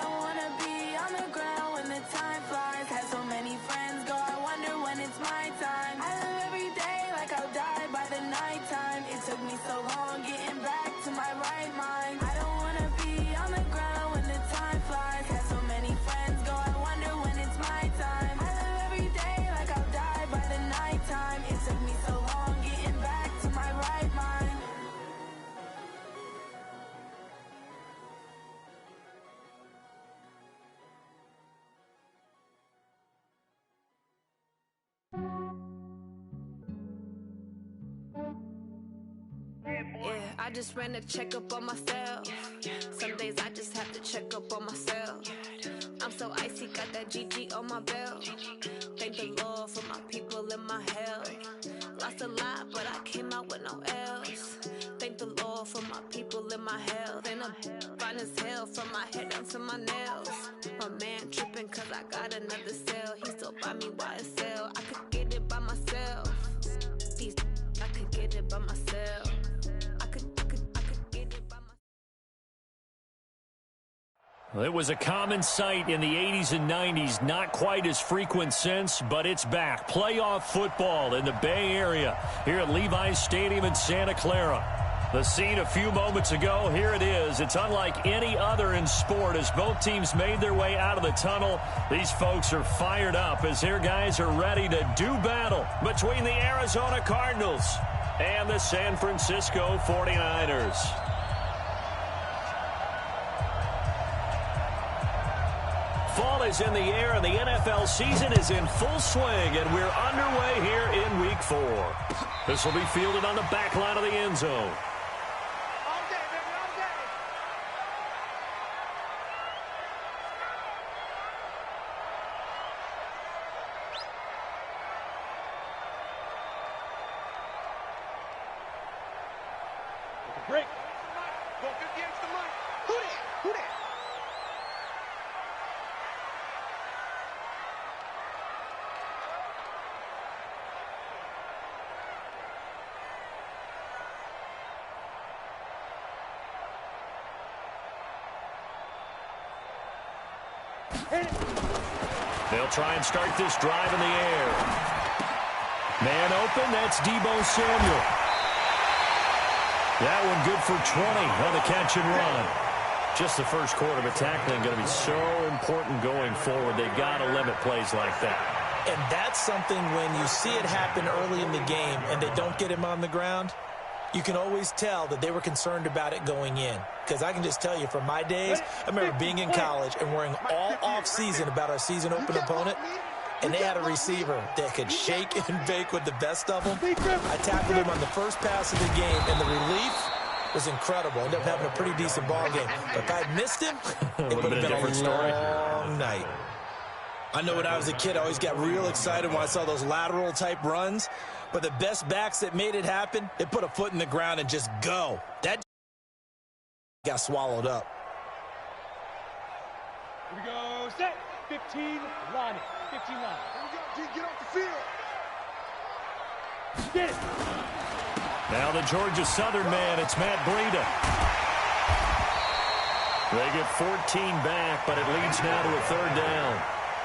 don't wanna be on the ground when the time flies. Had so many friends go, I wonder when it's my time. I live every day like I'll die by the nighttime. It took me so long getting back to my right mind. I don't wanna be on the ground when the time flies. Had so many friends go, I wonder when it's my time. I live every day like I'll die by the nighttime. It took me so long getting back to my right mind. Yeah, I just ran a checkup on myself. Some days I just have to check up on myself. I'm so icy, got that GG on my belt. Thank the Lord for my people and my health. Lost a lot, but I came out with no else. Thank the Lord for my people and my health. And I'm fine as hell from my head down to my nails. My man tripping cause I got another cell. He still buy me YSL. I could get it by myself. These I could get it by myself. It was a common sight in the 80s and 90s, not quite as frequent since, but it's back. Playoff football in the Bay Area here at Levi's Stadium in Santa Clara. The scene a few moments ago, here it is. It's unlike any other in sport as both teams made their way out of the tunnel. These folks are fired up as their guys are ready to do battle between the Arizona Cardinals and the San Francisco 49ers. Fall is in the air, and the NFL season is in full swing, and we're underway here in Week 4. This will be fielded on the back line of the end zone. All day, baby, all day. Break. Go 50 against the mic. Who that? Who that? They'll try and start this drive in the air. Man open, that's Deebo Samuel. That one good for 20 on the catch and run. Just the first quarter, but tackling going to be so important going forward. They got to limit plays like that. And that's something when you see it happen early in the game and they don't get him on the ground, you can always tell that they were concerned about it going in. Because I can just tell you from my days, I remember being in college and worrying all off-season about our season open opponent, and they had a receiver that could shake and bake with the best of them. I tackled him on the first pass of the game, and the relief was incredible. Ended up having a pretty decent ball game. But if I had missed him, it would have been a long night. I know when I was a kid, I always got real excited when I saw those lateral-type runs. But the best backs that made it happen, they put a foot in the ground and just go. That got swallowed up. Here we go, set. 15 line. 15 line. Here we go, G, get off the field. Get it. Now the Georgia Southern man, it's Matt Breida. They get 14 back, but it leads now to a third down.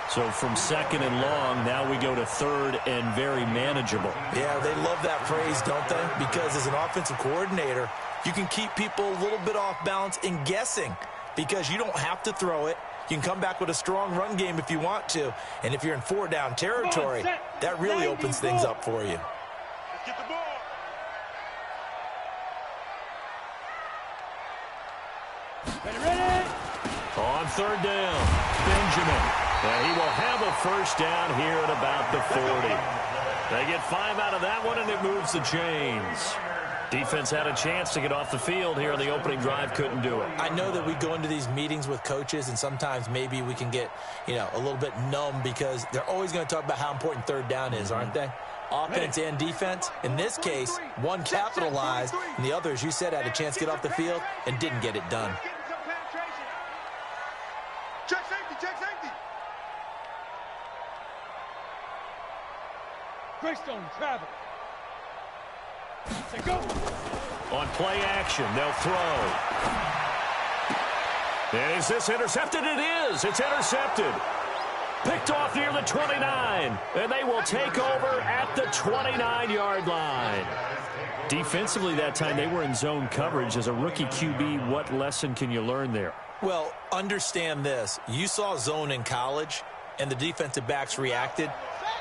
So from second and long, now we go to third and very manageable. Yeah, they love that phrase, don't they? Because as an offensive coordinator, you can keep people a little bit off balance and guessing because you don't have to throw it. You can come back with a strong run game if you want to. And if you're in four-down territory, that really opens things up for you. Let's get the ball. Ready. On third down, Benjamin. And he will have a first down here at about the 40. They get 5 out of that one, and it moves the chains. Defense had a chance to get off the field here on the opening drive, couldn't do it. I know that we go into these meetings with coaches, and sometimes maybe we can get, a little bit numb because they're always going to talk about how important third down is, aren't they? Offense and defense. In this case, one capitalized, and the other, as you said, had a chance to get off the field and didn't get it done. Check safety, check safety. Greystone travel. Say go. On play action, they'll throw. And is this intercepted? It is. It's intercepted. Picked off near the 29. And they will take over at the 29-yard line. Defensively that time, they were in zone coverage. As a rookie QB, what lesson can you learn there? Well, understand this. You saw zone in college, and the defensive backs reacted,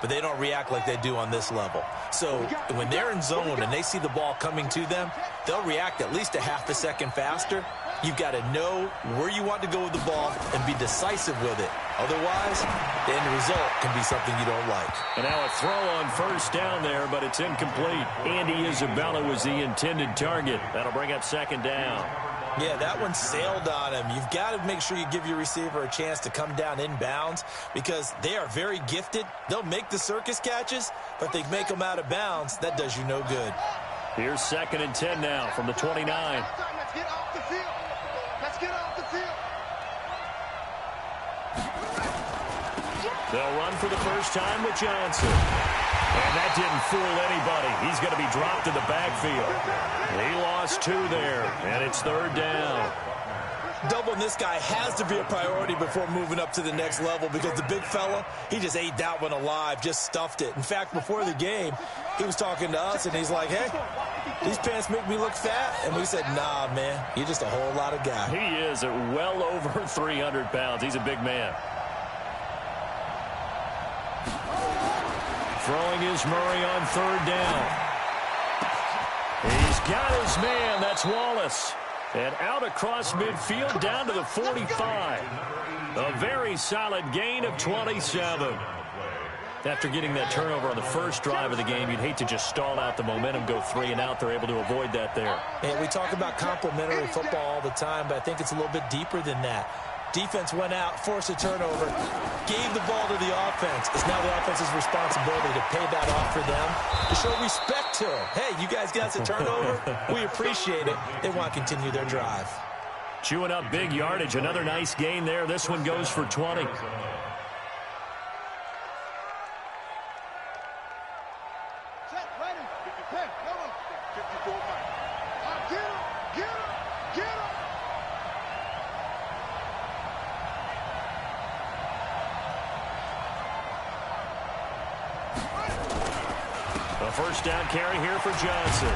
but they don't react like they do on this level. So when they're in zone and they see the ball coming to them, they'll react at least a half a second faster. You've got to know where you want to go with the ball and be decisive with it. Otherwise, the end result can be something you don't like. And now a throw on first down there, but it's incomplete. Andy Isabella was the intended target. That'll bring up second down. Yeah, that one sailed on him. You've got to make sure you give your receiver a chance to come down inbounds because they are very gifted. They'll make the circus catches, but they make them out of bounds. That does you no good. Here's 2nd and 10 now from the 29. Let's get off the field. Let's get off the field. They'll run for the first time with Johnson. And that didn't fool anybody. He's going to be dropped in the backfield. He lost 2 there, and it's 3rd down. Doubling this guy has to be a priority before moving up to the next level because the big fella, he just ate that one alive, just stuffed it. In fact, before the game, he was talking to us, and he's like, hey, these pants make me look fat. And we said, nah, man, you're just a whole lot of guy. He is at well over 300 pounds. He's a big man. Throwing is Murray on 3rd down. He's got his man. That's Wallace. And out across midfield down to the 45. A very solid gain of 27. After getting that turnover on the first drive of the game, you'd hate to just stall out the momentum, go 3 and out. They're able to avoid that there. And we talk about complementary football all the time, but I think it's a little bit deeper than that. Defense went out, forced a turnover, gave the ball to the offense. It's now the offense's responsibility to pay that off for them, to show respect to them. Hey, you guys got us a turnover? We appreciate it. They want to continue their drive. Chewing up big yardage. Another nice gain there. This one goes for 20. First down carry here for Johnson.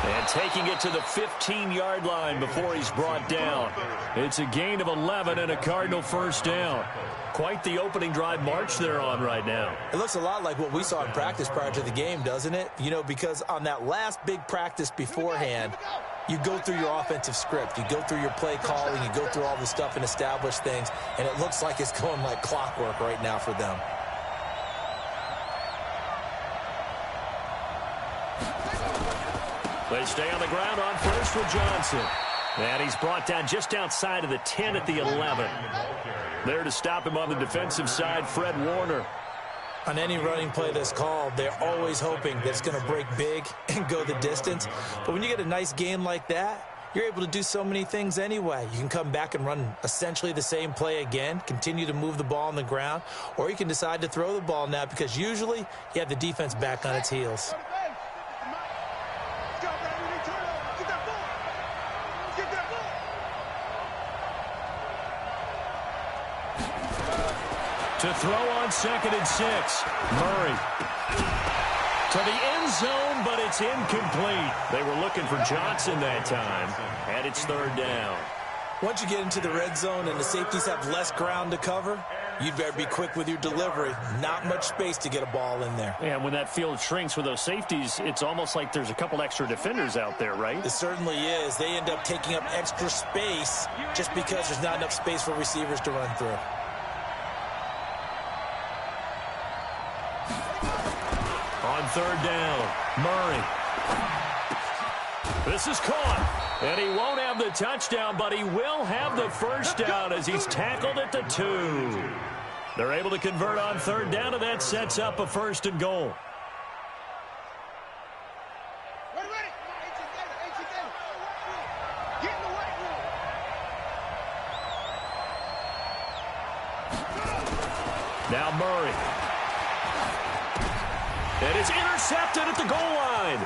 And taking it to the 15-yard line before he's brought down. It's a gain of 11 and a Cardinal first down. Quite the opening drive march they're on right now. It looks a lot like what we saw in practice prior to the game, doesn't it? You know, because on that last big practice beforehand, you go through your offensive script. You go through your play calling. You go through all the stuff and establish things. And it looks like it's going like clockwork right now for them. They stay on the ground on first with Johnson. And he's brought down just outside of the 10 at the 11. There to stop him on the defensive side, Fred Warner. On any running play that's called, they're always hoping that it's going to break big and go the distance. But when you get a nice game like that, you're able to do so many things anyway. You can come back and run essentially the same play again, continue to move the ball on the ground, or you can decide to throw the ball now because usually you have the defense back on its heels. To throw on 2nd and 6. Murray. To the end zone, but it's incomplete. They were looking for Johnson that time. And it's 3rd down. Once you get into the red zone and the safeties have less ground to cover, you'd better be quick with your delivery. Not much space to get a ball in there. And when that field shrinks with those safeties, it's almost like there's a couple extra defenders out there, right? It certainly is. They end up taking up extra space just because there's not enough space for receivers to run through. On 3rd down, Murray. This is caught, and he won't have the touchdown, but he will have the first down as he's tackled at the 2. They're able to convert on 3rd down, and that sets up a 1st and goal. Now Murray. And it's intercepted at the goal line.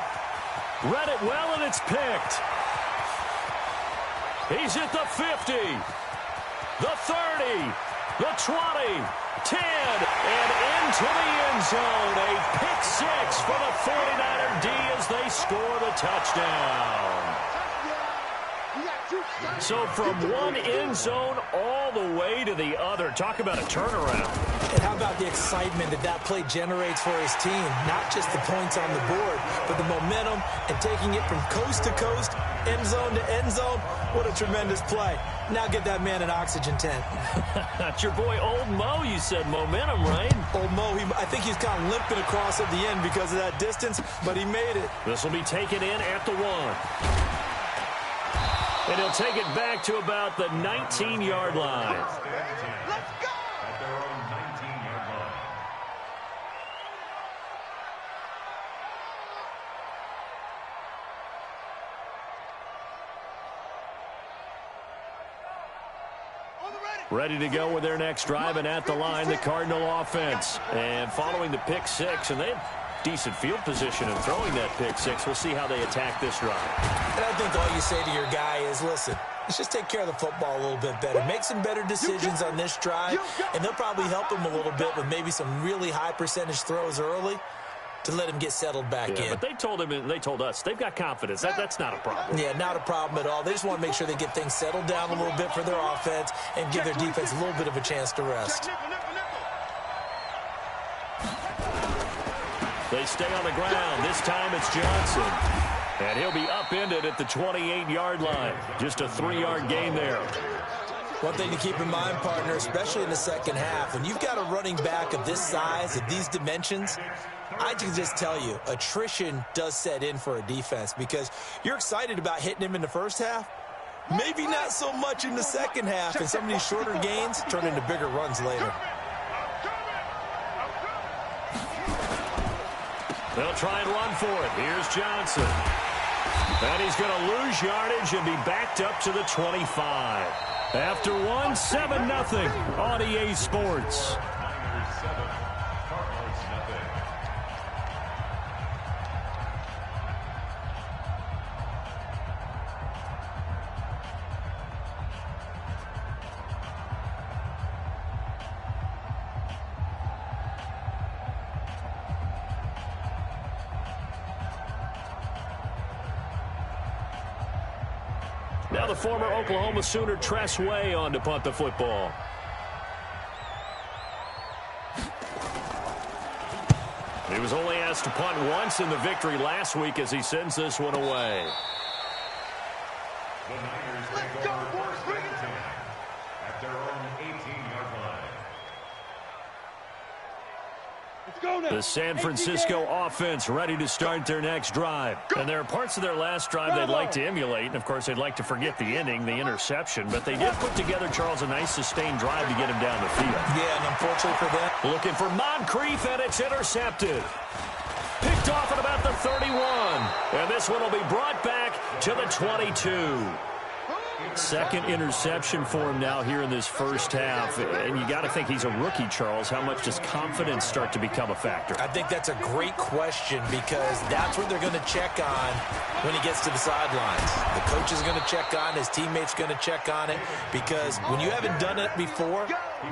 Read it well, and it's picked. He's at the 50. the 30, the 20, 10, and into the end zone. A pick six for the 49er D as they score the touchdown. So from one end zone all the way to the other. Talk about a turnaround. And how about the excitement that play generates for his team? Not just the points on the board, but the momentum and taking it from coast to coast, end zone to end zone. What a tremendous play. Now get that man an oxygen tent. That's your boy Old Mo. You said momentum, right? Old Mo, I think he's kind of limping across at the end because of that distance, but he made it. This will be taken in at the 1. And he'll take it back to about the 19-yard line. Let's go! At their own 19-yard line. Ready to go with their next drive, and at the line, the Cardinal offense. And following the pick six, and they have decent field position in throwing that pick six. We'll see how they attack this drive. And I think all you say to your guy is, listen, let's just take care of the football a little bit better. Make some better decisions on this drive, and they'll probably help him a little bit with maybe some really high percentage throws early to let him get settled back in. But they told him, and they told us, they've got confidence. That's not a problem. Yeah, not a problem at all. They just want to make sure they get things settled down a little bit for their offense and give their defense a little bit of a chance to rest. They stay on the ground. This time it's Johnson. And he'll be upended at the 28-yard line. Just a 3-yard gain there. One thing to keep in mind, partner, especially in the second half, when you've got a running back of this size, of these dimensions, I can just tell you, attrition does set in for a defense because you're excited about hitting him in the first half. Maybe not so much in the second half, and some of these shorter gains turn into bigger runs later. They'll try and run for it. Here's Johnson. And he's going to lose yardage and be backed up to the 25. After 7-0 on EA Sports. Now the former Oklahoma Sooner Tress Way on to punt the football. He was only asked to punt once in the victory last week as he sends this one away. The Niners take over first and 10 at their own 18-yard line. The San Francisco offense ready to start their next drive. And there are parts of their last drive they'd like to emulate. And, of course, they'd like to forget the ending, the interception. But they did put together, Charles, a nice sustained drive to get him down the field. Yeah, and unfortunately for them, looking for Moncrief, and it's intercepted. Picked off at about the 31. And this one will be brought back to the 22. Second interception for him now here in this first half. And you got to think he's a rookie, Charles. How much does confidence start to become a factor? I think that's a great question because that's what they're going to check on when he gets to the sidelines. The coach is going to check on, his teammates going to check on it because when you haven't done it before,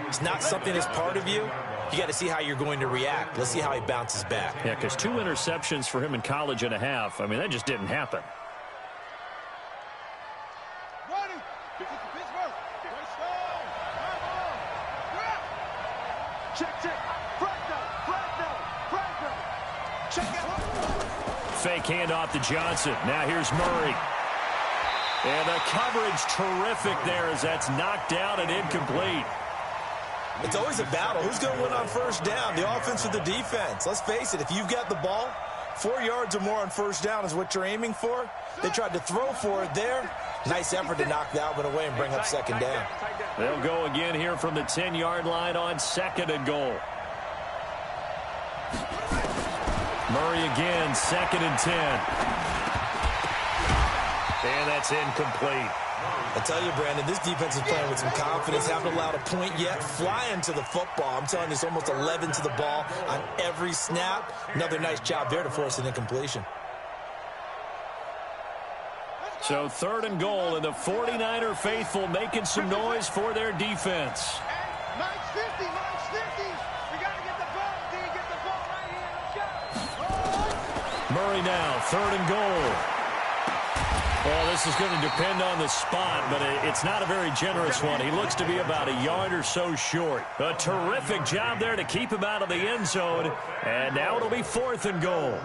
it's not something that's part of you. You got to see how you're going to react. Let's see how he bounces back. Yeah, because 2 interceptions for him in college and a half. I mean, that just didn't happen. Fake handoff to Johnson. Now here's Murray. And the coverage terrific there as that's knocked out and incomplete. It's always a battle. Who's going to win on first down? The offense or the defense? Let's face it, if you've got the ball, 4 yards or more on first down is what you're aiming for. They tried to throw for it there. Nice effort to knock that one away and bring up second down. They'll go again here from the 10-yard line on 2nd and goal. Murray again, 2nd and 10. And that's incomplete. I tell you, Brandon, this defense is playing with some confidence. Haven't allowed a point yet. Flying to the football. I'm telling you, it's almost 11 to the ball on every snap. Another nice job there to force an incompletion. So 3rd and goal, and the 49er faithful making some noise for their defense. Mine's 50, mine's 50. We got to get the ball. Do you get the ball right here? Let's go. Murray now, 3rd and goal. Well, this is going to depend on the spot, but it's not a very generous one. He looks to be about a yard or so short. A terrific job there to keep him out of the end zone. And now it'll be 4th and goal.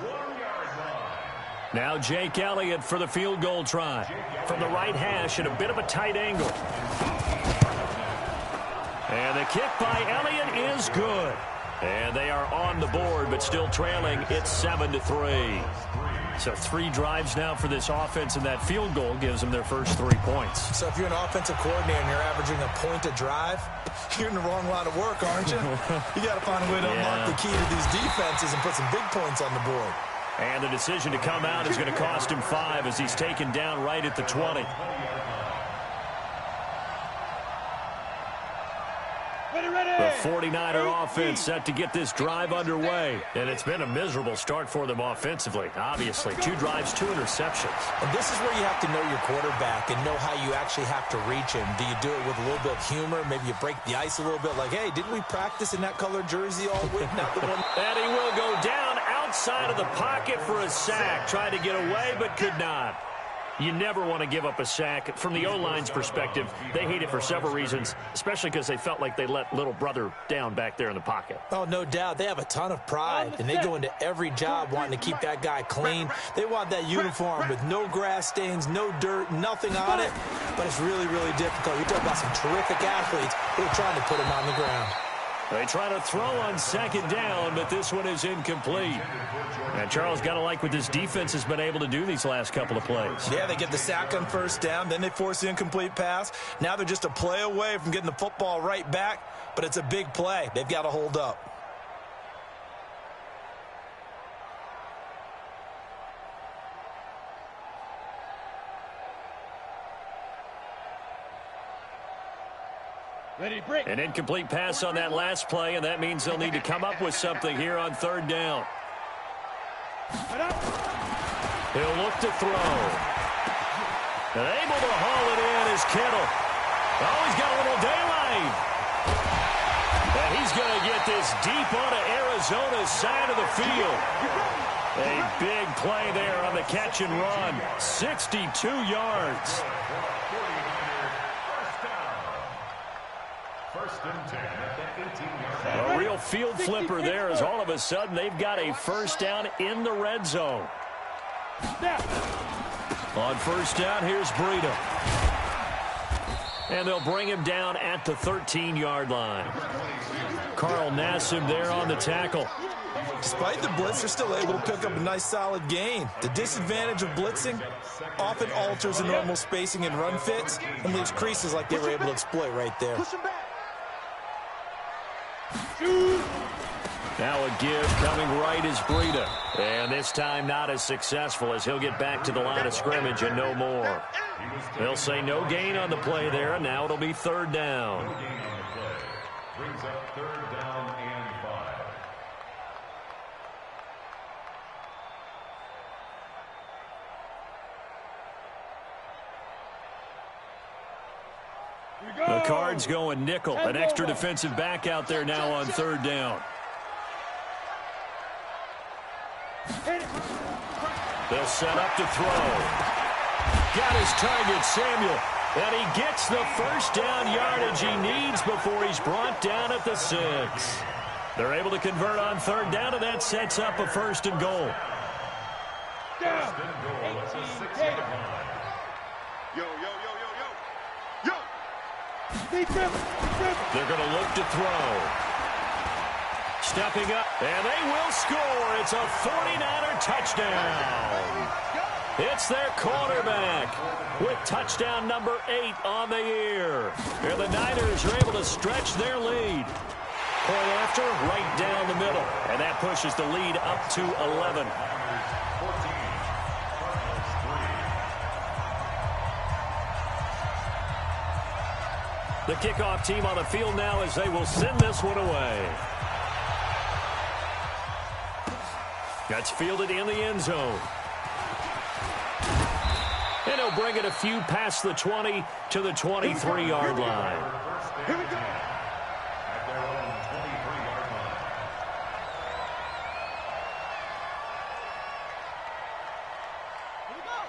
Now Jake Elliott for the field goal try. From the right hash at a bit of a tight angle. And the kick by Elliott is good. And they are on the board, but still trailing. It's 7-3. So 3 drives now for this offense, and that field goal gives them their first 3 points. So if you're an offensive coordinator and you're averaging a point a drive, you're in the wrong line of work, aren't you? You got to find a way to unlock the key to these defenses and put some big points on the board. And the decision to come out is going to cost him 5 as he's taken down right at the 20. The 49er offense set to get this drive underway. And it's been a miserable start for them offensively. Obviously, 2 drives, 2 interceptions. And this is where you have to know your quarterback and know how you actually have to reach him. Do you do it with a little bit of humor? Maybe you break the ice a little bit like, hey, didn't we practice in that colored jersey all week? Not the one. And he will go down outside of the pocket for a sack. Tried to get away, but could not. You never want to give up a sack. From the O-line's perspective, they hate it for several reasons, especially because they felt like they let little brother down back there in the pocket. Oh, no doubt. They have a ton of pride, and they go into every job wanting to keep that guy clean. They want that uniform with no grass stains, no dirt, nothing on it. But it's really, really difficult. You're talking about some terrific athletes who are trying to put him on the ground. They try to throw on 2nd down, but this one is incomplete. And Charles, got to like what this defense has been able to do these last couple of plays. Yeah, they get the sack on 1st down, then they force the incomplete pass. Now they're just a play away from getting the football right back, but it's a big play. They've got to hold up. Ready, break. An incomplete pass on that last play, and that means they'll need to come up with something here on 3rd down. He'll look to throw. And able to haul it in is Kittle. Oh, he's got a little daylight. And he's going to get this deep onto Arizona's side of the field. A big play there on the catch and run. 62 yards. A real field flipper there as all of a sudden they've got a 1st down in the red zone. On 1st down, here's Breida. And they'll bring him down at the 13-yard line. Carl Nassib there on the tackle. Despite the blitz, they're still able to pick up a nice solid gain. The disadvantage of blitzing often alters the normal spacing and run fits and leaves creases like they were able to exploit right there. Now a give coming right is Breida. And this time not as successful as he'll get back to the line of scrimmage and no more. They'll say no gain on the play there, and now it'll be 3rd down. Brings up 3rd down and 5. The Cards going nickel. An extra defensive back out there now on 3rd down. They'll set up to throw. Got his target, Samuel. And he gets the 1st down yardage he needs before he's brought down at the 6. They're able to convert on 3rd down, and that sets up a 1st and goal. Down. 6-yard line. Yo, yo, yo, yo, yo. Yo. They're going to look to throw. Stepping up, and they will score. It's a 49er touchdown. It's their quarterback with touchdown number 8 on the year. And the Niners are able to stretch their lead. Point after, right down the middle. And that pushes the lead up to 11. The kickoff team on the field now as they will send this one away. That's fielded in the end zone. And he'll bring it a few past the 20 to the 23-yard line. Here we go. At their own 23-yard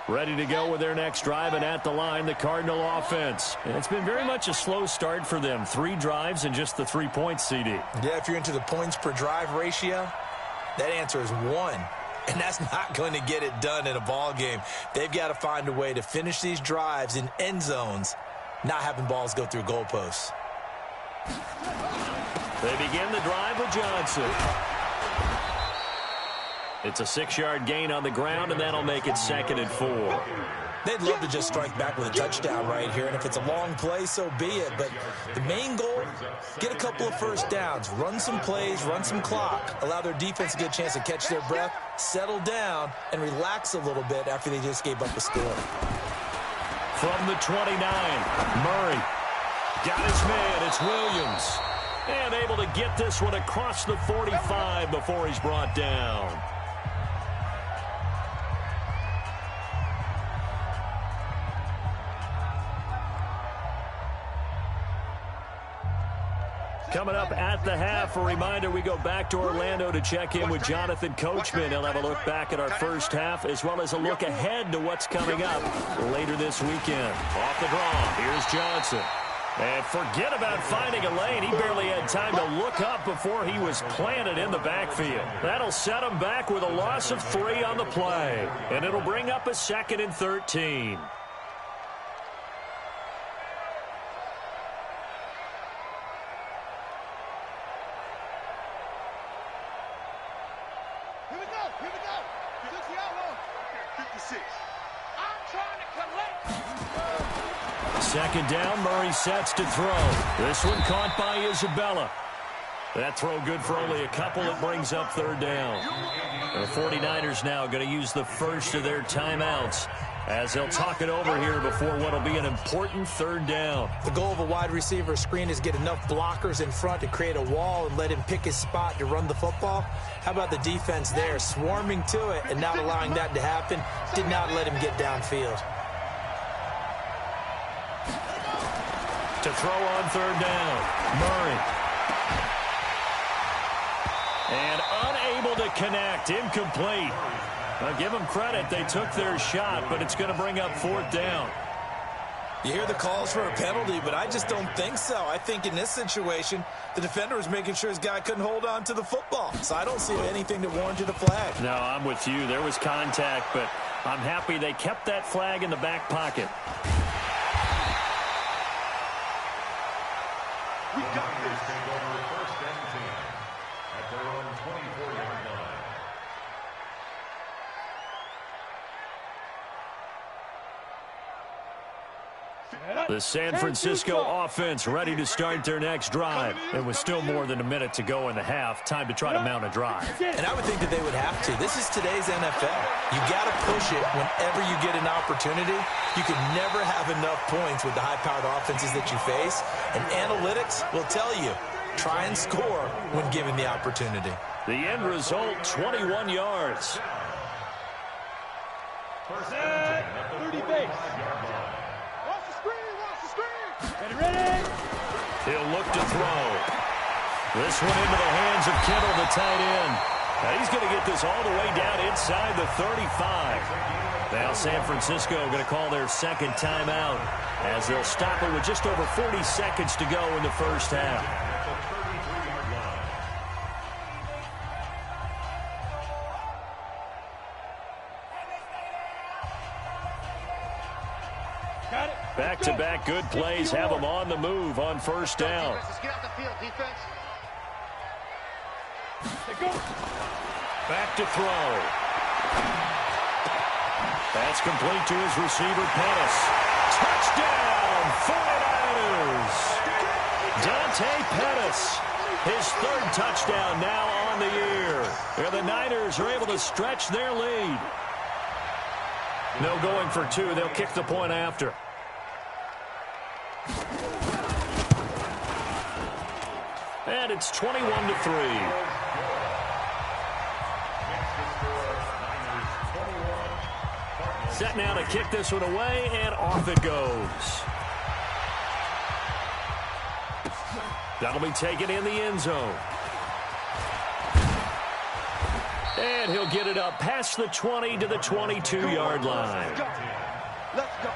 line. Ready to go with their next drive, and at the line, the Cardinal offense. And it's been very much a slow start for them. 3 drives and just the 3 points, CD. Yeah, if you're into the points per drive ratio, that answer is 1. And that's not going to get it done in a ball game. They've got to find a way to finish these drives in end zones, not having balls go through goalposts. They begin the drive with Johnson. It's a 6-yard gain on the ground, and that'll make it 2nd and 4. They'd love to just strike back with a touchdown right here, and if it's a long play, so be it. But the main goal, get a couple of first downs, run some plays, run some clock, allow their defense to get a chance to catch their breath, settle down, and relax a little bit after they just gave up a score. From the 29, Murray got his man. It's Williams. And able to get this one across the 45 before he's brought down. Coming up at the half, a reminder, we go back to Orlando to check in with Jonathan Coachman. He'll have a look back at our first half, as well as a look ahead to what's coming up later this weekend. Off the draw, here's Johnson. And forget about finding a lane. He barely had time to look up before he was planted in the backfield. That'll set him back with a loss of 3 on the play. And it'll bring up a 2nd and 13. Second down, Murray sets to throw. This one caught by Isabella. That throw good for only a couple. It brings up 3rd down. The 49ers now going to use the first of their timeouts as they'll talk it over here before what will be an important 3rd down. The goal of a wide receiver screen is get enough blockers in front to create a wall and let him pick his spot to run the football. How about the defense there, swarming to it and not allowing that to happen? Did not let him get downfield. To throw on 3rd down, Murray. And unable to connect, incomplete. Now give them credit, they took their shot, but it's going to bring up 4th down. You hear the calls for a penalty, but I just don't think so. I think in this situation, the defender was making sure his guy couldn't hold on to the football. So I don't see anything that warranted a flag. No, I'm with you. There was contact, but I'm happy they kept that flag in the back pocket. We got this. Take over 1st and 10 at their own 24-yard line. The San Francisco offense ready to start their next drive. It was still more than a minute to go in the half. Time to try to mount a drive. And I would think that they would have to. This is today's NFL. You got to push it whenever you get an opportunity. You can never have enough points with the high-powered offenses that you face. And analytics will tell you, try and score when given the opportunity. The end result, 21 yards. 30 base. Ready? He'll look to throw. This one into the hands of Kittle, the tight end. Now he's going to get this all the way down inside the 35. Now San Francisco going to call their 2nd timeout as they'll stop it with just over 40 seconds to go in the first half. Back-to-back good plays have them on the move on 1st down. Let's get out the field, defense. Back to throw. That's complete to his receiver, Pettis. Touchdown, 49ers! Dante Pettis, his 3rd touchdown now on the year. And the Niners are able to stretch their lead. No going for 2. They'll kick the point after. And it's 21-3. Set now to kick this one away, and off it goes. That'll be taken in the end zone. And he'll get it up past the 20 to the 22-yard line. Let's go.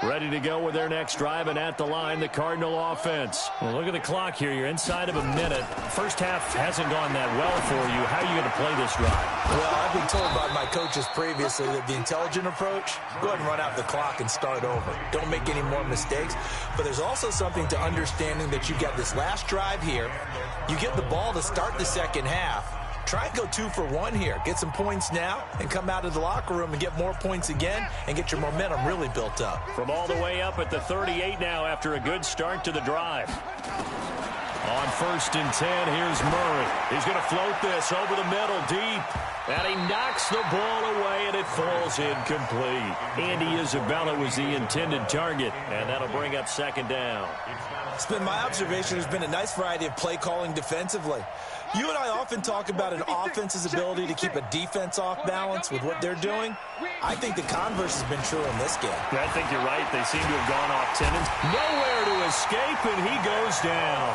Ready to go with their next drive, and at the line, the Cardinal offense. Well, look at the clock here. You're inside of a minute. First half hasn't gone that well for you. How are you going to play this drive? Well, I've been told by my coaches previously that the intelligent approach, go ahead and run out the clock and start over. Don't make any more mistakes. But there's also something to understanding that you got this last drive here. You get the ball to start the second half. Try and go 2 for 1 here. Get some points now and come out of the locker room and get more points again and get your momentum really built up. From all the way up at the 38 now after a good start to the drive. On 1st and 10, here's Murray. He's going to float this over the middle deep. And he knocks the ball away, and it falls incomplete. Andy Isabella was the intended target, and that'll bring up 2nd down. It's been my observation. There's been a nice variety of play calling defensively. You and I often talk about an offense's ability to keep a defense off balance with what they're doing. I think the converse has been true in this game. I think you're right. They seem to have gone off tendons. Nowhere to escape, and he goes down.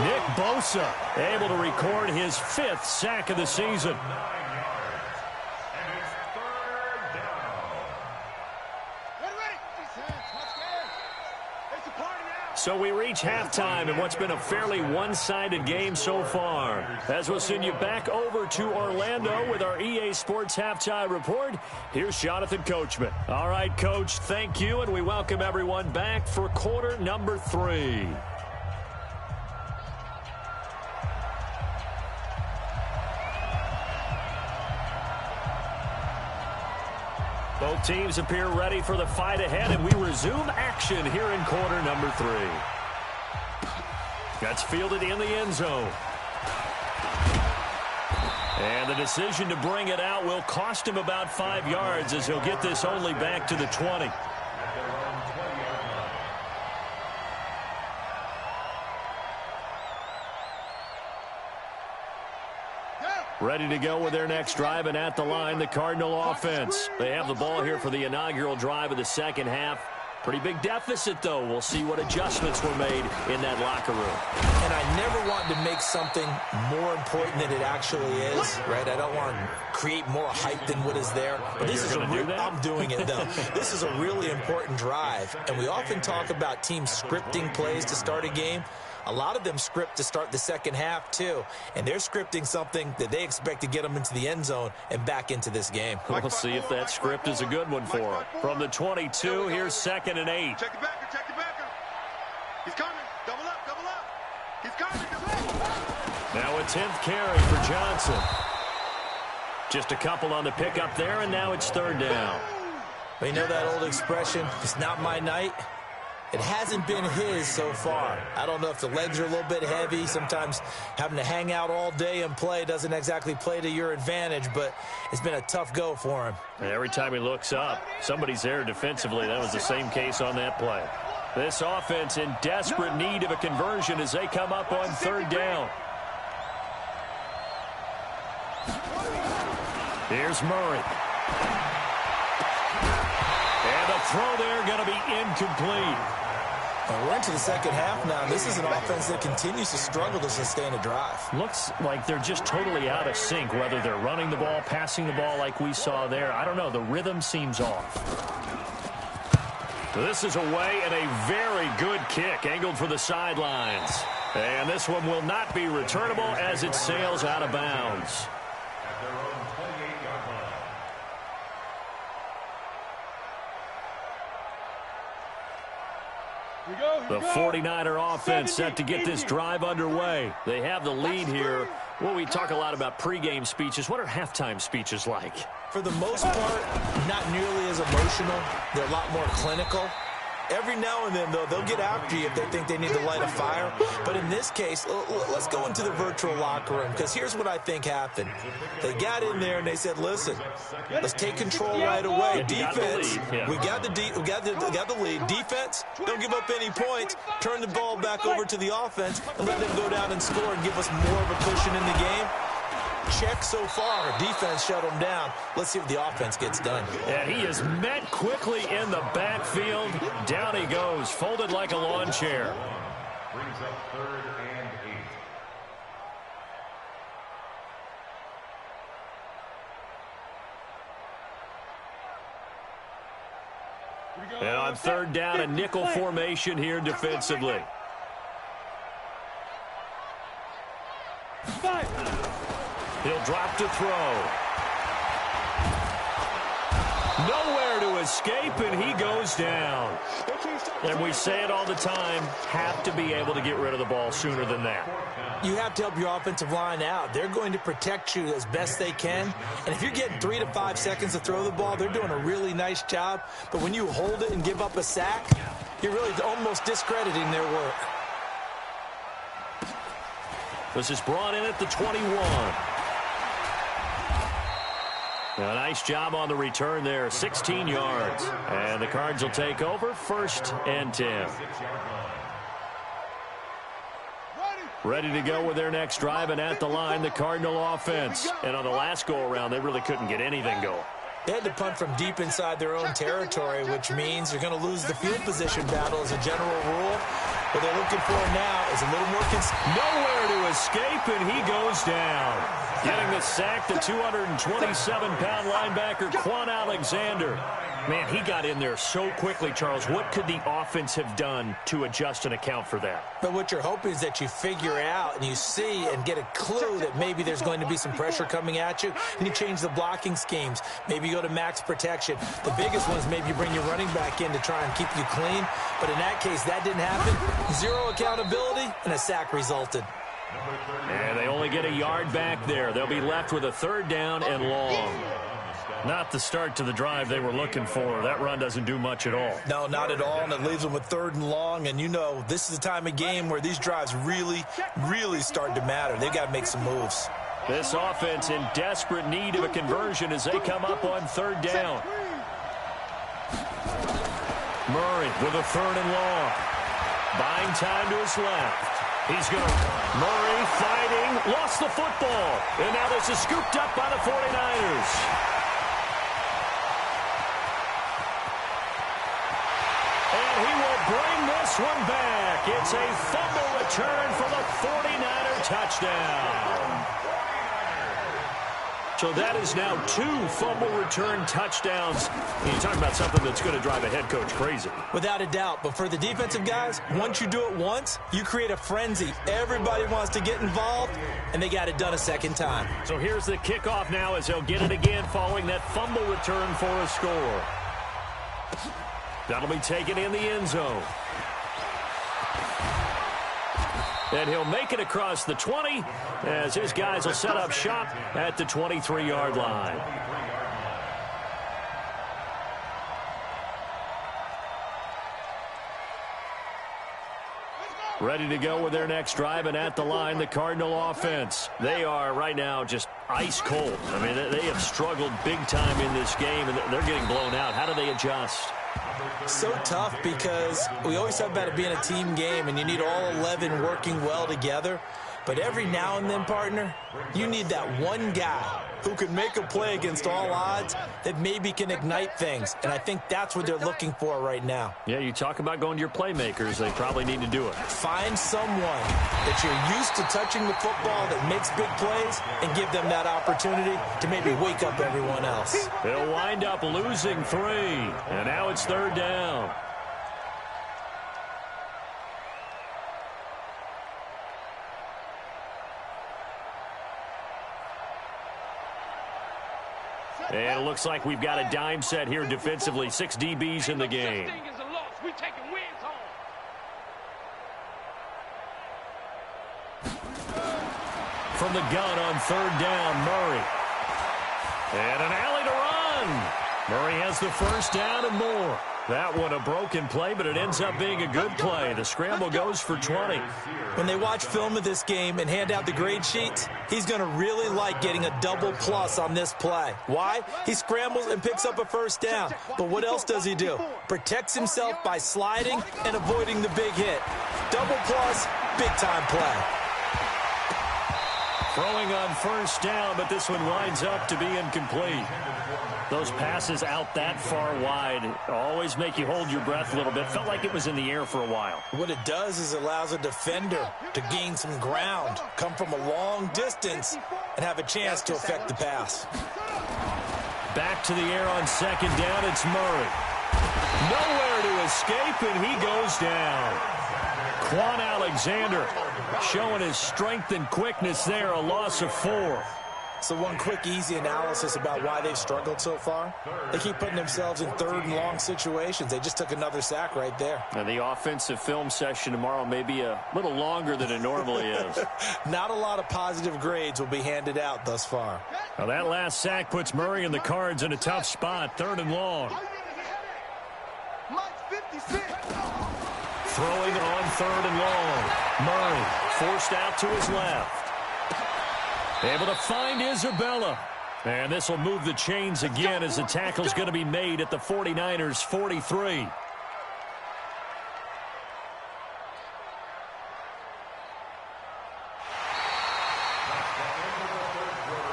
Nick Bosa able to record his 5th sack of the season. So we reach halftime in what's been a fairly one-sided game so far. As we'll send you back over to Orlando with our EA Sports Halftime Report, here's Jonathan Coachman. All right, Coach, thank you, and we welcome everyone back for quarter number 3. Both teams appear ready for the fight ahead, and we resume action here in quarter number 3. That's fielded in the end zone. And the decision to bring it out will cost him about 5 yards as he'll get this only back to the 20. Ready to go with their next drive, and at the line, the Cardinal offense. They have the ball here for the inaugural drive of the second half. Pretty big deficit, though. We'll see what adjustments were made in that locker room. And I never want to make something more important than it actually is, right? I don't want to create more hype than what is there. But this is I'm doing it, though. This is a really important drive. And we often talk about teams scripting plays to start a game. A lot of them script to start the second half, too. And they're scripting something that they expect to get them into the end zone and back into this game. We'll see if that script is a good one for them. From the 22, here's 2nd and 8. Check the backer, check the backer. He's coming. Double up, double up. He's coming. Now a 10th carry for Johnson. Just a couple on the pickup there, and now it's 3rd down. But you know that old expression, it's not my night? It hasn't been his so far. I don't know if the legs are a little bit heavy. Sometimes having to hang out all day and play doesn't exactly play to your advantage, but it's been a tough go for him. And every time he looks up, somebody's there defensively. That was the same case on that play. This offense in desperate need of a conversion as they come up on 3rd down. Here's Murray. And the throw there going to be incomplete. And we're into the second half now. This is an offense that continues to struggle to sustain a drive. Looks like they're just totally out of sync, whether they're running the ball, passing the ball like we saw there. I don't know. The rhythm seems off. This is away, and a very good kick angled for the sidelines. And this one will not be returnable as it sails out of bounds. The 49er offense set to get this drive underway. They have the lead here. Well, we talk a lot about pregame speeches. What are halftime speeches like? For the most part, not nearly as emotional. They're a lot more clinical. Every now and then, though, they'll get after you if they think they need to light a fire. But in this case, let's go into the virtual locker room, because here's what I think happened. They got in there and they said, listen, let's take control right away. Defense, we got the lead. Defense, don't give up any points. Turn the ball back over to the offense and let them go down and score and give us more of a cushion in the game. Check so far. Defense shut him down. Let's see if the offense gets done. And he is met quickly in the backfield. Down he goes, folded like a lawn chair. Brings up 3rd and 8. And on 3rd down, a nickel formation here defensively. He'll drop to throw. Nowhere to escape, and he goes down. And we say it all the time, have to be able to get rid of the ball sooner than that. You have to help your offensive line out. They're going to protect you as best they can. And if you're getting 3 to 5 seconds to throw the ball, they're doing a really nice job. But when you hold it and give up a sack, you're really almost discrediting their work. This is brought in at the 21. A nice job on the return there, 16 yards. And the Cards will take over, 1st and 10. Ready to go with their next drive, and at the line, the Cardinal offense. And on the last go-around, they really couldn't get anything going. They had to punt from deep inside their own territory, which means you're going to lose the field position battle as a general rule. What they're looking for now is a little more nowhere to escape, and he goes down. Getting the sack, the 227-pound linebacker, Quan Alexander. Man, he got in there so quickly, Charles. What could the offense have done to adjust and account for that? But what you're hoping is that you figure out and you see and get a clue that maybe there's going to be some pressure coming at you, and you change the blocking schemes. Maybe you go to max protection. The biggest one is maybe you bring your running back in to try and keep you clean. But in that case, that didn't happen. 0 accountability, and a sack resulted. And they only get a yard back there. They'll be left with a 3rd down and long. Not the start to the drive they were looking for. That run doesn't do much at all. No, not at all, and it leaves them with 3rd and long. And you know, this is the time of game where these drives really, really start to matter. They've got to make some moves. This offense in desperate need of a conversion as they come up on 3rd down. Murray with a 3rd and long. Buying time to his left. He's going to... Murray fighting. Lost the football. And now this is scooped up by the 49ers. And he will bring this one back. It's a fumble return for the 49er touchdown. So that is now 2 fumble return touchdowns. You're talking about something that's going to drive a head coach crazy. Without a doubt. But for the defensive guys, once you do it once, you create a frenzy. Everybody wants to get involved, and they got it done a second time. So here's the kickoff now as they'll get it again following that fumble return for a score. That'll be taken in the end zone. And he'll make it across the 20 as his guys will set up shop at the 23-yard line. Ready to go with their next drive, and at the line, the Cardinal offense. They are right now just ice cold. I mean, they have struggled big time in this game, and they're getting blown out. How do they adjust? So tough because we always talk about it being a team game and you need all 11 working well together. But every now and then, partner, you need that one guy who can make a play against all odds that maybe can ignite things. And I think that's what they're looking for right now. Yeah, you talk about going to your playmakers. They probably need to do it. Find someone that you're used to touching the football that makes big plays and give them that opportunity to maybe wake up everyone else. They'll wind up losing 3. And now it's 3rd down. And it looks like we've got a dime set here defensively. 6 DBs in the game. From the gun on 3rd down, Murray. And an alley to run. Murray has has the first down and more. That one a broken play, but it ends up being a good play. The scramble goes for 20. When they watch film of this game and hand out the grade sheets, he's going to really like getting a double plus on this play. Why? He scrambles and picks up a first down. But what else does he do? Protects himself by sliding and avoiding the big hit. Double plus, big-time play. Throwing on first down, but this one winds up to be incomplete. Those passes out that far wide always make you hold your breath a little bit. Felt like it was in the air for a while. What it does is it allows a defender to gain some ground, come from a long distance, and have a chance to affect the pass. Back to the air on second down, it's Murray. Nowhere to escape, and he goes down. Quan Alexander showing his strength and quickness there, a loss of 4. So one quick, easy analysis about why they've struggled so far. They keep putting themselves in third and long situations. They just took another sack right there. And the offensive film session tomorrow may be a little longer than it normally is. Not a lot of positive grades will be handed out thus far. Now that last sack puts Murray and the Cards in a tough spot, 3rd and long. Throwing on 3rd and long. Murray forced out to his left. Able to find Isabella. And this will move the chains again as the tackle's going to be made at the 49ers' 43.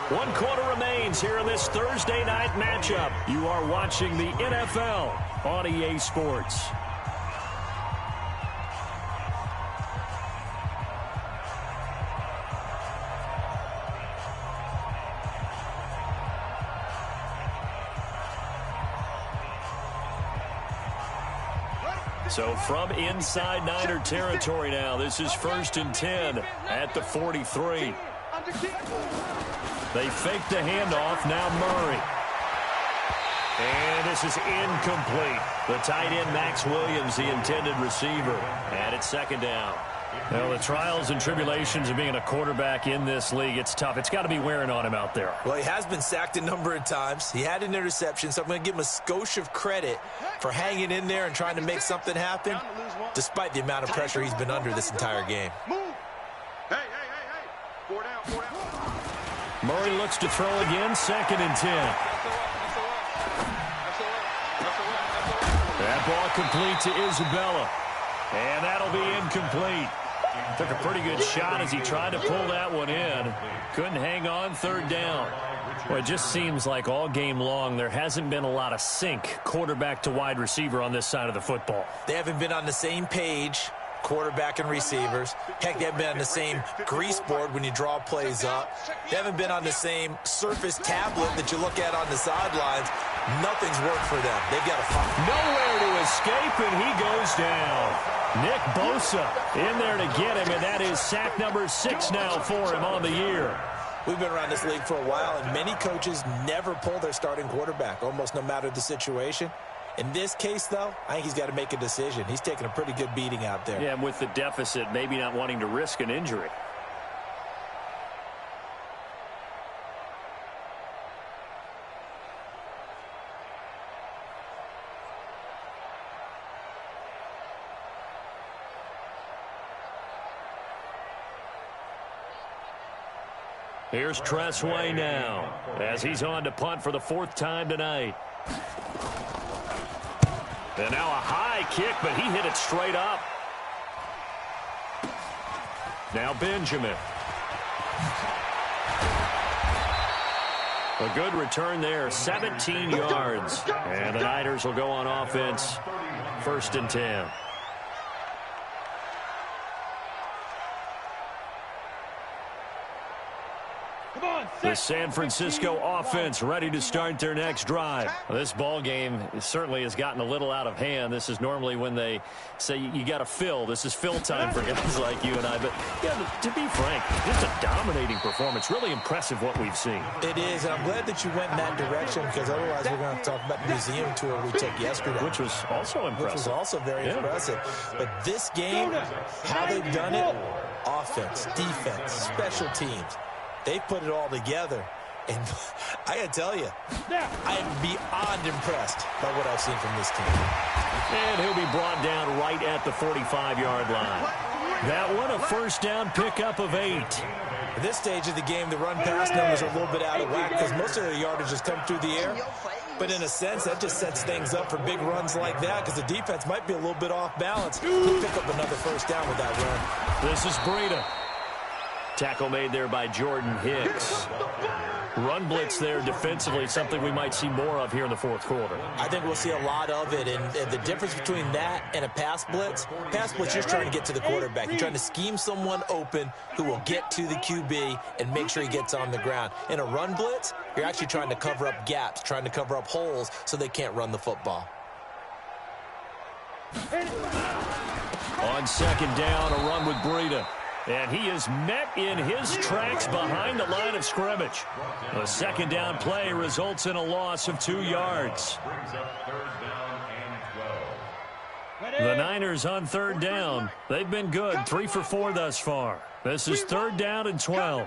One quarter remains here in this Thursday night matchup. You are watching the NFL on EA Sports. So from inside Niner territory now, this is 1st and 10 at the 43. They fake the handoff, now Murray. And this is incomplete. The tight end, Max Williams, the intended receiver. And it's 2nd down. Well, the trials and tribulations of being a quarterback in this league, it's tough. It's got to be wearing on him out there. Well, he has been sacked a number of times. He had an interception, so I'm going to give him a skosh of credit for hanging in there and trying to make something happen, despite the amount of pressure he's been under this entire game. Hey. 4 down. Murray looks to throw again, 2nd and 10. That ball complete to Isabella. And that'll be incomplete. Took a pretty good shot as he tried to pull that one in. Couldn't hang on, 3rd down. Well, it just seems like all game long there hasn't been a lot of sync quarterback to wide receiver on this side of the football. They haven't been on the same page, quarterback and receivers. Heck, they haven't been on the same grease board when you draw plays up. They haven't been on the same Surface tablet that you look at on the sidelines. Nothing's worked for them. They've got to fight. Nowhere to escape, and he goes down. Nick Bosa in there to get him, and that is sack number 6 now for him on the year. We've been around this league for a while, and many coaches never pull their starting quarterback, almost no matter the situation. In this case, though, I think he's got to make a decision. He's taking a pretty good beating out there. Yeah, and with the deficit, maybe not wanting to risk an injury. Here's Tressway now as he's on to punt for the 4th time tonight. And now a high kick, but he hit it straight up. Now Benjamin. A good return there, 17 yards. And the Niners will go on offense, 1st and 10. The San Francisco offense ready to start their next drive. Well, this ball game certainly has gotten a little out of hand. This is normally when they say you got to fill. This is fill time for guys like you and I. But yeah, to be frank, just a dominating performance. Really impressive what we've seen. It is, and I'm glad that you went in that direction because otherwise we're going to talk about the museum tour we took yesterday. Which was also impressive. Which was also very impressive. But this game, how they've done it, offense, defense, special teams. They've put it all together, And I got to tell you, I am beyond impressed by what I've seen from this team. And he'll be brought down right at the 45-yard line. That one, a first down pickup of 8. At this stage of the game, the run-pass numbers are a little bit out of whack because most of the yardage has come through the air. But in a sense, that just sets things up for big runs like that because the defense might be a little bit off balance. He'll pick up another first down with that run. This is Breida. Tackle made there by Jordan Hicks. Run blitz there defensively, something we might see more of here in the fourth quarter. I think we'll see a lot of it, and the difference between that and a pass blitz, you're trying to get to the quarterback. You're trying to scheme someone open who will get to the QB and make sure he gets on the ground. In a run blitz, you're actually trying to cover up gaps, trying to cover up holes so they can't run the football. On second down, a run with Breida. And he is met in his tracks behind the line of scrimmage. A second down play results in a loss of 2 yards. The Niners on third down. They've been good, 3 for 4 thus far. This is third down and 12.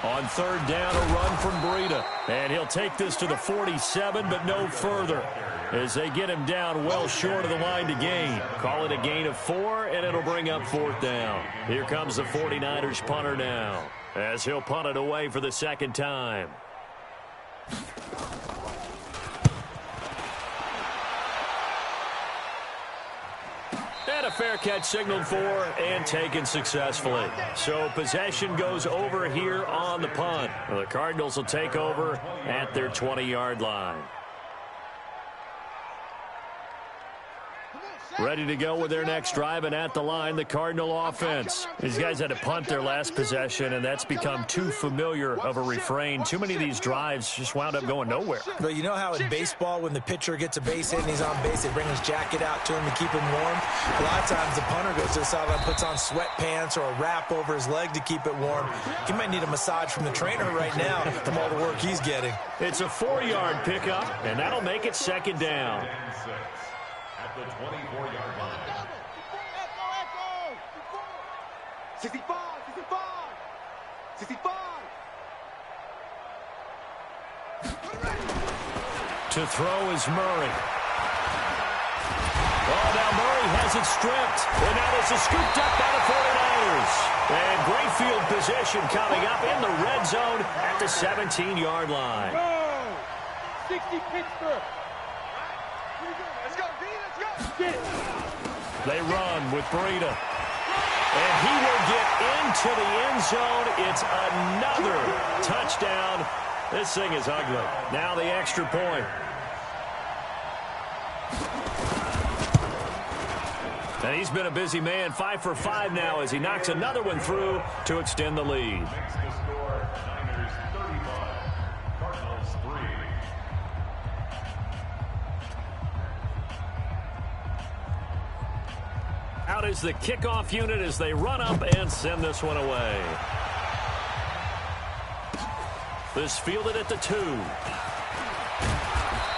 On third down, a run from Breida. And he'll take this to the 47, but no further, as they get him down well short of the line to gain. Call it a gain of 4, and it'll bring up fourth down. Here comes the 49ers punter now, as he'll punt it away for the second time. And a fair catch signaled for and taken successfully. So possession goes over here on the punt. The Cardinals will take over at their 20-yard line. Ready to go with their next drive, and at the line, the Cardinal offense. These guys had to punt their last possession, and that's become too familiar of a refrain. Too many of these drives just wound up going nowhere. But you know how in baseball, when the pitcher gets a base hit and he's on base, they bring his jacket out to him to keep him warm? A lot of times the punter goes to the sideline, puts on sweatpants or a wrap over his leg to keep it warm. He might need a massage from the trainer right now from all the work he's getting. It's a 4-yard pickup, and that'll make it second down. The 24-yard line. 65, 65, 65. To throw is Murray. Oh, now Murray has it stripped. And now this is scooped up by the 49ers. And great field position coming up in the red zone at the 17-yard line. Go! 60 Pittsburgh. Let's go, V, let's go. They run with Breida. And he will get into the end zone. It's another touchdown. This thing is ugly. Now the extra point. And he's been a busy man, 5 for 5 now as he knocks another one through to extend the lead. Makes the score Niners 35, Cardinals 3. Out is the kickoff unit as they run up and send this one away. This fielded at the 2.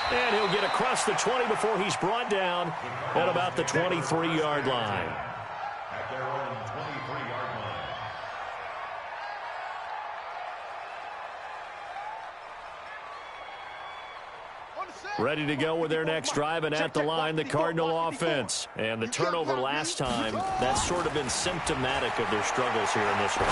And he'll get across the 20 before he's brought down at about the 23-yard line. At their own 23-yard line. Ready to go with their next drive, and at the line, the Cardinal offense. And the turnover last time, that's sort of been symptomatic of their struggles here in this one.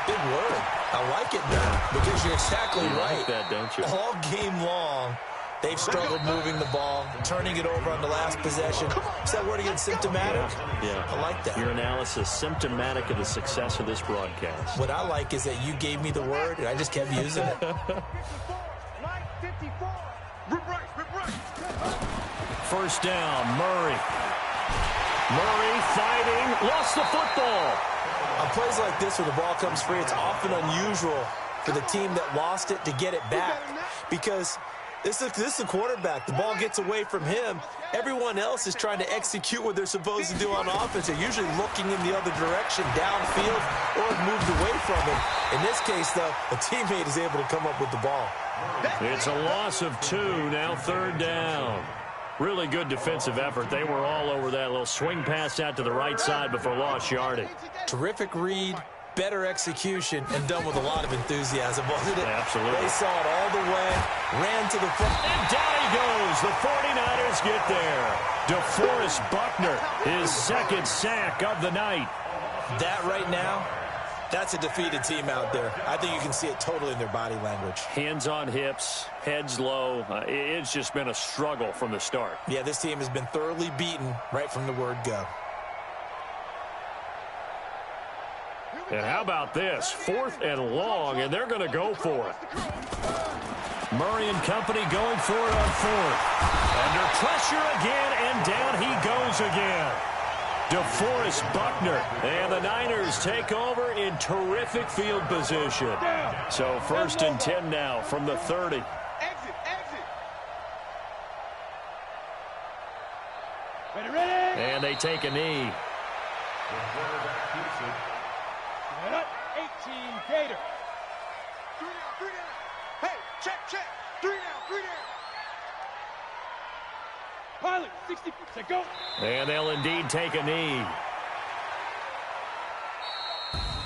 Big word. I like it now because you're exactly right. Like that, don't you? All game long, they've struggled moving the ball, turning it over on the last possession. Is that word again, symptomatic? Yeah. I like that. Your analysis, symptomatic of the success of this broadcast. What I like is that you gave me the word, and I just kept using it. First down, Murray. Murray fighting, lost the football. On plays like this where the ball comes free, it's often unusual for the team that lost it to get it back because this is a quarterback. The ball gets away from him. Everyone else is trying to execute what they're supposed to do on offense. They're usually looking in the other direction, downfield, or moved away from him. In this case, though, a teammate is able to come up with the ball. It's a loss of 2, now third down. Really good defensive effort. They were all over that little swing pass out to the right side before lost yardage. Terrific read, better execution, and done with a lot of enthusiasm, wasn't it? Absolutely. They saw it all the way, ran to the front. And down he goes. The 49ers get there. DeForest Buckner, his second sack of the night. That right now, that's a defeated team out there. I think you can see it totally in their body language. Hands on hips, heads low. It's just been a struggle from the start. Yeah, this team has been thoroughly beaten right from the word go. And how about this? 4th and long, and they're going to go for it. Murray and company going for it on 4th. Under pressure again, and down he goes again. DeForest Buckner, and the Niners take over in terrific field position. So 1st and 10 now from the 30. Exit. Ready. And they take a knee. The quarterback keeps it. 18 Gator. 3 down. Hey, check. 3 down. Pilot, 60, go. And they'll indeed take a knee.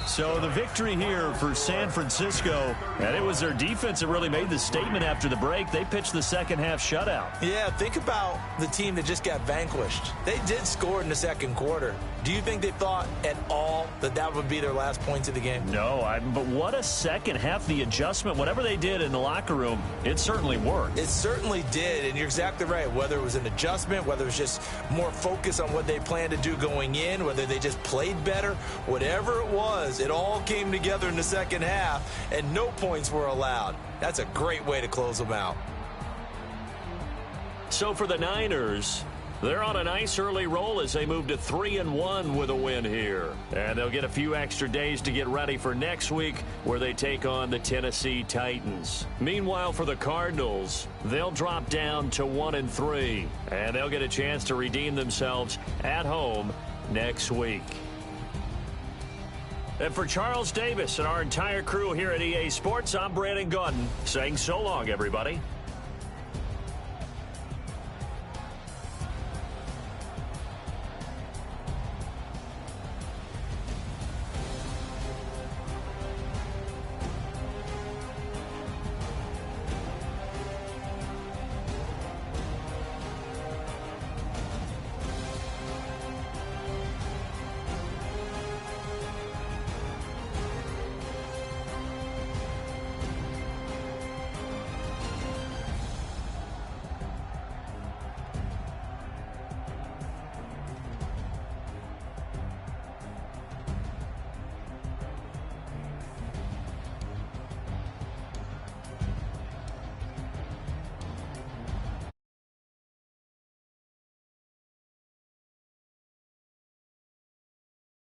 So the victory here for San Francisco, and it was their defense that really made the statement after the break. They pitched the second half shutout. Yeah, think about the team that just got vanquished. They did score in the second quarter. Do you think they thought at all that that would be their last points of the game? No, but what a second half. The adjustment, whatever they did in the locker room, it certainly worked. It certainly did, and you're exactly right. Whether it was an adjustment, whether it was just more focus on what they planned to do going in, whether they just played better, whatever it was, it all came together in the second half, and no points were allowed. That's a great way to close them out. So for the Niners, they're on a nice early roll as they move to 3-1 with a win here. And they'll get a few extra days to get ready for next week where they take on the Tennessee Titans. Meanwhile, for the Cardinals, they'll drop down to 1-3. And they'll get a chance to redeem themselves at home next week. And for Charles Davis and our entire crew here at EA Sports, I'm Brandon Gaudin saying so long, everybody.